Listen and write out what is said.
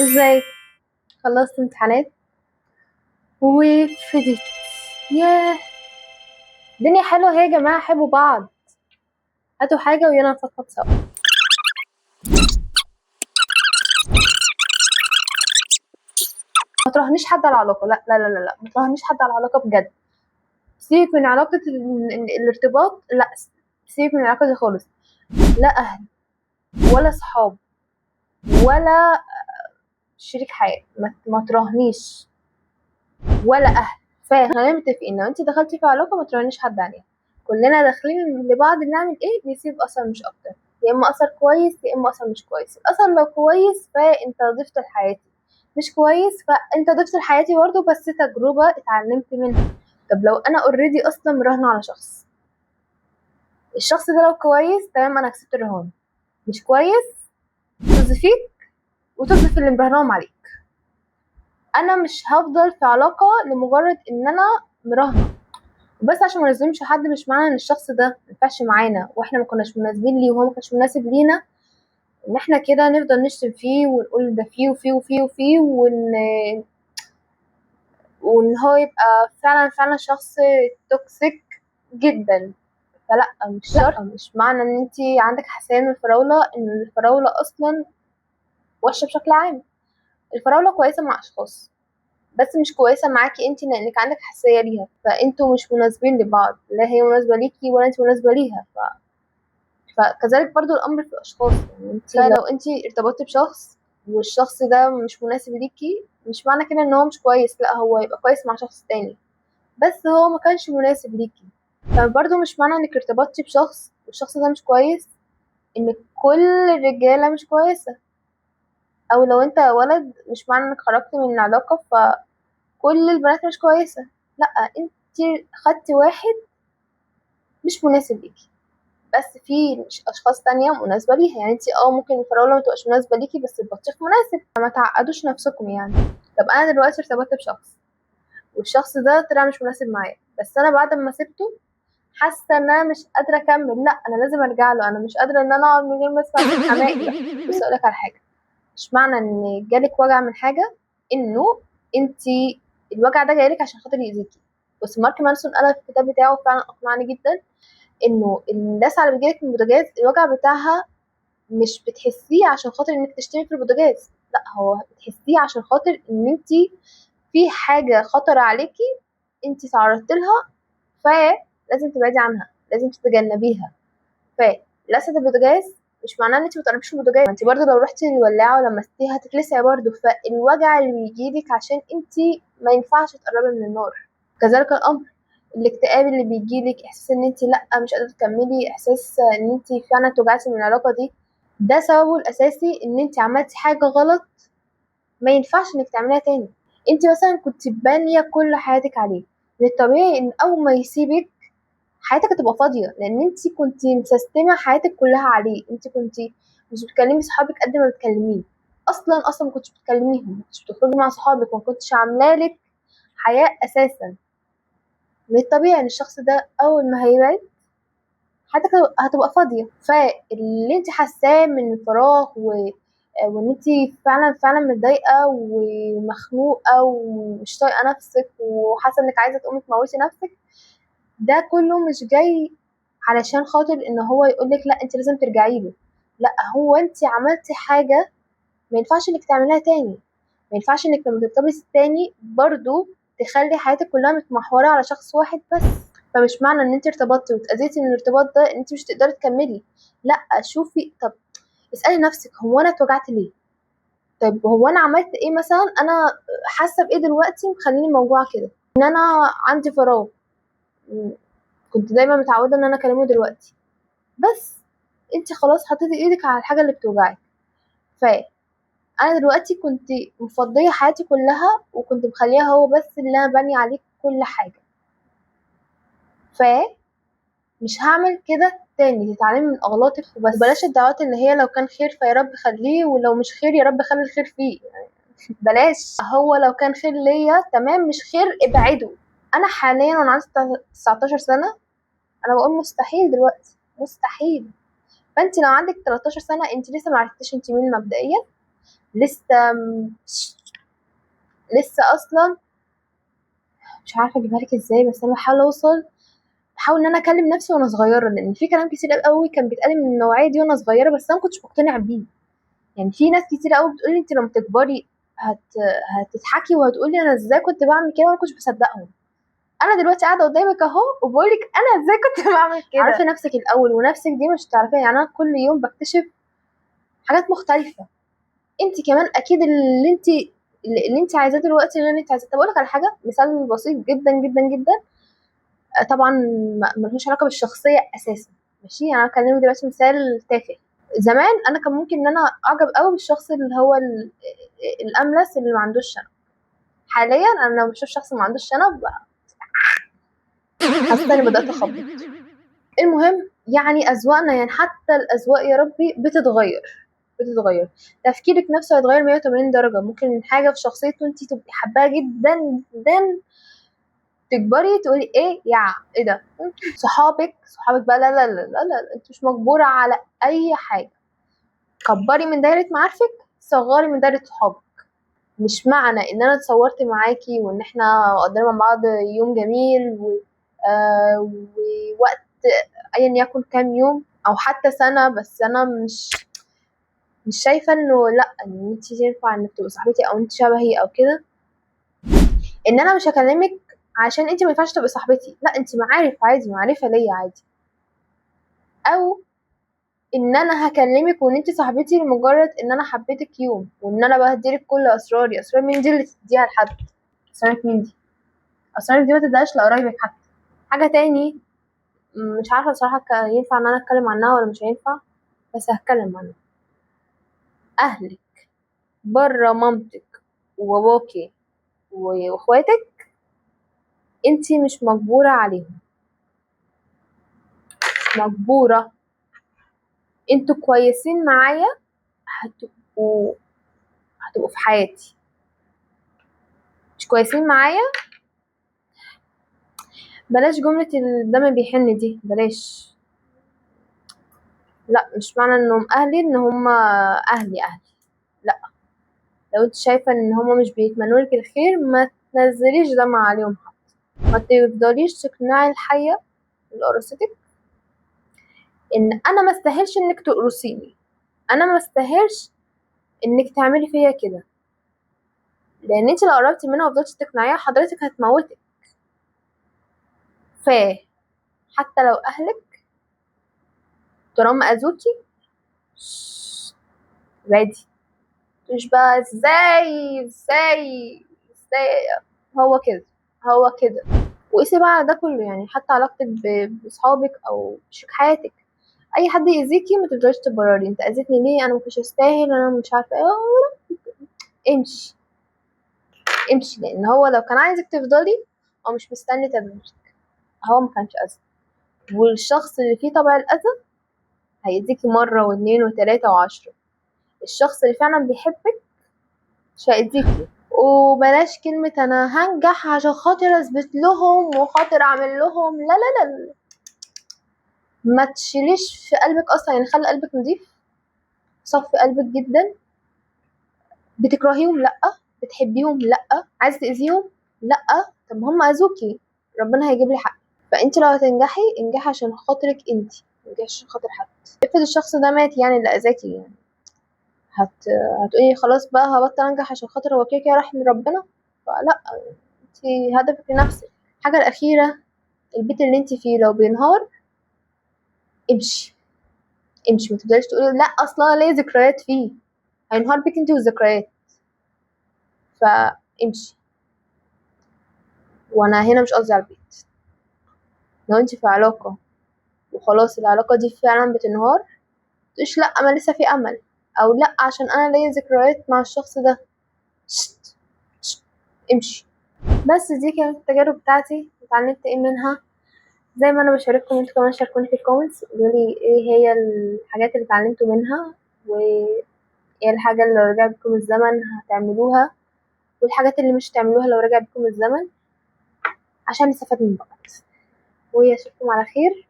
ازاي؟ خلصت امتحانات وفديت. ياه، الدنيا حلوة اهي يا جماعة، حبوا بعض. هاتوا حاجة ويلا نفضفض سوا. ما تراهنيش حد على العلاقة، لا لا لا لا لا، ما تراهنيش حد على العلاقة بجد. سيبك من علاقة الارتباط، لا. سيبك من العلاقة دي خالص. لا أهل ولا صحاب ولا شريك حياة، ما تراهنيش ولا أهل. فخلينا متفقين، لو انت دخلتي في علاقة ما تراهنيش حد عليها. كلنا داخلين لبعض نعمل ايه؟ بيسيب اثر مش اكتر، يا اما اثر كويس يا اما اثر مش كويس. الاثر لو كويس فانت ضفت لحياتي، مش كويس فانت ضفت لحياتي برضه، بس تجربة اتعلمت منها. طب لو انا اوريدي اصلا مراهنة على شخص، الشخص ده لو كويس تمام انا كسبت الرهان، مش كويس طز فيك وطز اللي مراهناهم عليك. انا مش هفضل في علاقة لمجرد ان انا مراهنة بس عشان ما نظلمش حد. مش معنى ان الشخص ده مينفعش معانا واحنا ما كناش مناسبين ليه وهو ما كانش مناسب لينا ان احنا كده نفضل نشتم فيه ونقول ده فيه وفيه وفيه وفيه وان هو يبقى فعلا فعلا شخص توكسيك جدا. فلا، مش شرط. مش معنى ان انت عندك حساسية من الفراولة ان الفراولة اصلا وحشة بشكل عام. الفراولة كويسة مع اشخاص بس مش كويسة معاكي انت لانك عندك حساسية ليها، فانتوا مش مناسبين لبعض، لا هي مناسبة ليكي ولا انت مناسبة ليها. فكذلك برضو الامر في الاشخاص. يعني انت لو انت ارتبطتي بشخص والشخص ده مش مناسب ليكي، مش معنى كده ان هو مش كويس، لا هو يبقى كويس مع شخص تاني بس هو ما كانش مناسب ليكي. فبرضو مش معنى انك ارتبطتي بشخص والشخص ده مش كويس ان كل الرجالة مش كويسة، او لو انت ولد مش معنى انك خرجت من العلاقة فكل البنات مش كويسة. لا، انت خدتي واحد مش مناسب ليكي بس في اشخاص تانية مناسبة ليها. يعني انتي ممكن الفراولة ما تبقاش مناسبة ليكي بس البطيخ مناسب، فما تعقدوش نفسكم يعني. طب انا دلوقتي ارتبطت بشخص والشخص ده طلع مش مناسب معايا، بس انا بعد ما سبته حاسه ان انا مش قادره اكمل، لا انا لازم ارجع له. انا مش قادره ان انا اقعد من غير ما اسمع صوت حماقي ده. بس اقول لك على حاجه، مش معنى ان جالك وجع من حاجه انه انتي الوجع ده جايلك عشان خاطر يأذيكي. بس مارك مانسون قال في الكتاب بتاعه فعلا اقنعني جدا انه اللسعه اللي بتجيلك من البوتاجاز الوجع بتاعها مش بتحسيه عشان خاطر انك تشتري في البوتاجاز، لا هو بتحسيه عشان خاطر ان انت في حاجه خطر عليكي انت تعرضت لها، فلازم تبعدي عنها، لازم تتجنبيها. فلسه البوتاجاز مش معناه ان انت ما تقربيش من البوتاجاز، انت برضه لو رحتي للولاعه ولمستيها هتتلسعي برضه. فالوجع اللي بيجيلك عشان انت ما ينفعش تقربي من النار. كذلك الامر الاكتئاب اللي بيجيلك، احساس ان انت لا مش قادره تكملي، احساس ان انت فعلا توجعتي من العلاقه دي، ده سببه الاساسي ان انت عملتي حاجه غلط ما ينفعش انك تعمليها تاني. انت مثلا كنت بانيه كل حياتك عليه، من الطبيعي ان اول ما يسيبك حياتك هتبقى فاضيه، لان انت كنت مسستمه حياتك كلها عليه. انت كنت مش بتكلمي صحابك قد ما بتكلميه، اصلا ما كنتش بتكلميهم، ما كنتش بتخرجي مع صحابك، ما كنتش عامله لك حياه اساسا. من الطبيعي ان الشخص ده اول ما هيبعد حياتك هتبقى فاضيه. فاللي انت حاساه من فراغ وان انت فعلا فعلا متضايقه ومخنوقه ومش طايقه نفسك وحاسه انك عايزه تقومي تموتي نفسك، ده كله مش جاي علشان خاطر ان هو يقولك لا انت لازم ترجعي له. لا، هو انت عملتي حاجه ما ينفعش انك تعمليها تاني. ما ينفعش انك لما ترتبطي تاني برضو تخلي حياتك كلها متمحوره على شخص واحد بس. فمش معنى ان انت ارتبطتي واتأذيتي من الارتباط ده ان انت مش تقدري تكملي. لا، شوفي، طب اسألي نفسك هو انا اتوجعت ليه؟ طيب هو انا عملت ايه مثلا؟ انا حاسه بايه دلوقتي مخليني موجوعه كده؟ ان انا عندي فراغ، م- كنت دايما متعوده ان انا اكلمه دلوقتي، بس انت خلاص حطيتي ايدك على الحاجه اللي بتوجعك. فانا دلوقتي كنت مفضيه حياتي كلها وكنت مخليها هو بس اللي انا بني عليه كل حاجه، مش هعمل كده تاني. تتعلمي من اغلاطك وبس، وبلاش الدعوات اللي هي لو كان خير فيا رب خليه ولو مش خير يا رب خلي الخير فيه. يعني بلاش، هو لو كان خير ليا تمام، مش خير ابعده. انا حاليا وانا عندي 19 سنه انا بقول مستحيل دلوقتي، مستحيل. فانت لو عندك 13 سنه انت لسه ما عرفتيش انت مين مبدئيا، لسه لسه اصلا مش عارفه اجيبها لك ازاي، بس انا بحاول ان انا اكلم نفسي وانا صغيره، لان في كلام كتير قوي كان بيتقال من النوعيه دي وانا صغيره، بس انا ما كنتش مقتنعه بيه. يعني في ناس كتير قوي بتقولي انت لما تكبري هتضحكي وهتقولي انا ازاي كنت بعمل كده وانا كنتش بصدقهم. انا دلوقتي قاعده قدامك اهو وبقول لك انا ازاي كنت بعمل كده. عارفه نفسك الاول، ونفسك دي مش تعرفيها. يعني انا كل يوم بكتشف حاجات مختلفه. انت كمان اكيد اللي انت عايزاه دلوقتي غير اللي انت عايزاه. طب اقول لك على حاجه، مثال بسيط جدا جدا جدا. طبعا ملهوش علاقه بالشخصيه اساسا، ماشي؟ يعني انا هكلمك دلوقتي مثال تافه. زمان انا كان ممكن ان انا اعجب قوي بالشخص اللي هو الاملس اللي ما عندوش شنب. حاليا انا لما بشوف شخص ما عندوش شنب حاسه اني بدات اخبط. المهم يعني اذواقنا، يعني حتى الاذواق يا ربي بتتغير. تفكيرك نفسه هيتغير 180 درجه. ممكن حاجه في شخصيته انت تبقي حباها جدا جدا، تكبري تقولي ايه ده. صحابك بقى لا لا لا لا لا، انت مش مجبوره على اي حاجه. كبري من دايره معارفك، صغري من دايره صحابك. مش معنى ان انا اتصورت معاكي وان احنا قضينا مع بعض يوم جميل ووقت ايا يكن كام يوم او حتى سنه، بس انا مش شايفه انه لا، ان انت ينفع انك تبقي صاحبتي او انت شبهي او كده، ان انا مش هكلمك عشان انت ما ينفعش تبقي صاحبتي. لا، انت معارف عادي، معرفه ليا عادي. او ان انا هكلمك وان انت صاحبتي لمجرد ان انا حبيتك يوم وان انا بهديلك كل اسراري. اسرار مين دي اللي تديها لحد؟ اسرارك مين دي؟ اسرارك دي ما تديهاش لقرايبك حتى. حاجه تاني مش عارفه بصراحه ينفع ان انا اتكلم عنها ولا مش هينفع، بس هتكلم عنها. اهلك بره مامتك وباباكي واخواتك انتي مش مجبوره عليهم، مش مجبوره. انتوا كويسين معايا، هتبقوا هتبقوا في حياتي. مش كويسين معايا، بلاش جملة الدم بيحن دي، بلاش. لا، مش معنى انهم اهلي ان هم اهلي. لا، لو انت شايفة ان هم مش بيتمنوا لك الخير ما تنزليش دمع عليهم حتى. ما تفضليش تقنعي الحية اللي قرصتك ان انا ما استاهلش انك تقرصيني، انا ما استاهلش انك تعملي فيا كده. لان انت لو قربتي منها وفضلتي تقنعيها حضرتك هتموتك. حتى لو اهلك طالما اذوكي عادي. مش بقى ازاي هو كده. وقيسي بقى على ده كله، يعني حتى علاقتك بصحابك او بشريك حياتك. اي حد يأذيكي ما تفضليش تبرري انت اذيتني ليه، انا مكنتش استاهل، انا مش عارفه ايه. امشي امشي، لان هو لو كان عايزك تفضلي هو مش مستني تبريرك. هو ما كانش اذى. والشخص اللي فيه طبع الاذى هيأذيكي مره واثنين وثلاثه وعشرة. الشخص اللي فعلا بيحبك مش هيأذيكي. وبلاش كلمة أنا هنجح عشان خاطر أثبت لهم وخاطر أعمل لهم. لا لا لا، ما تشيليش في قلبك أصلا. يعني خلي قلبك نظيف، صفي قلبك جدا. بتكرهيهم؟ لأ. بتحبيهم؟ لأ. عايزة تأذيهم؟ لأ. طب هم أذوكي، ربنا هيجيب لي حق. فأنت لو هتنجحي انجحي عشان خاطرك انت، منجحش عشان خاطر حد. افرض الشخص ده مات يعني اللي أذاكي، يعني هتقولي خلاص بقى هبطل انجح عشان خاطر هو كده كده راح من ربنا؟ فلا، انت هدفك لنفسك. الحاجة الأخيرة، البيت اللي انت فيه لو بينهار امشي امشي. ما تفضليش تقولي لا اصلا انا ليا ذكريات فيه. هينهار بيك انت والذكريات. فامشي. وانا هنا مش قصدي على البيت. لو انت في علاقة وخلاص العلاقة دي فعلا بتنهار، متقوليش لا ما لسه في امل، او لا عشان انا ليا ذكريات مع الشخص ده. شت. شت. امشي. بس دي كانت التجارب بتاعتي، اتعلمت ايه منها. زي ما انا بشارككم انتوا كمان شاركوني في الكومنتس، قولولي ايه هي الحاجات اللي اتعلمتوا منها، وايه الحاجة اللي لو رجع بكم الزمن هتعملوها، والحاجات اللي مش هتعملوها لو رجع بكم الزمن، عشان نستفاد من بعض. واشوفكم على خير.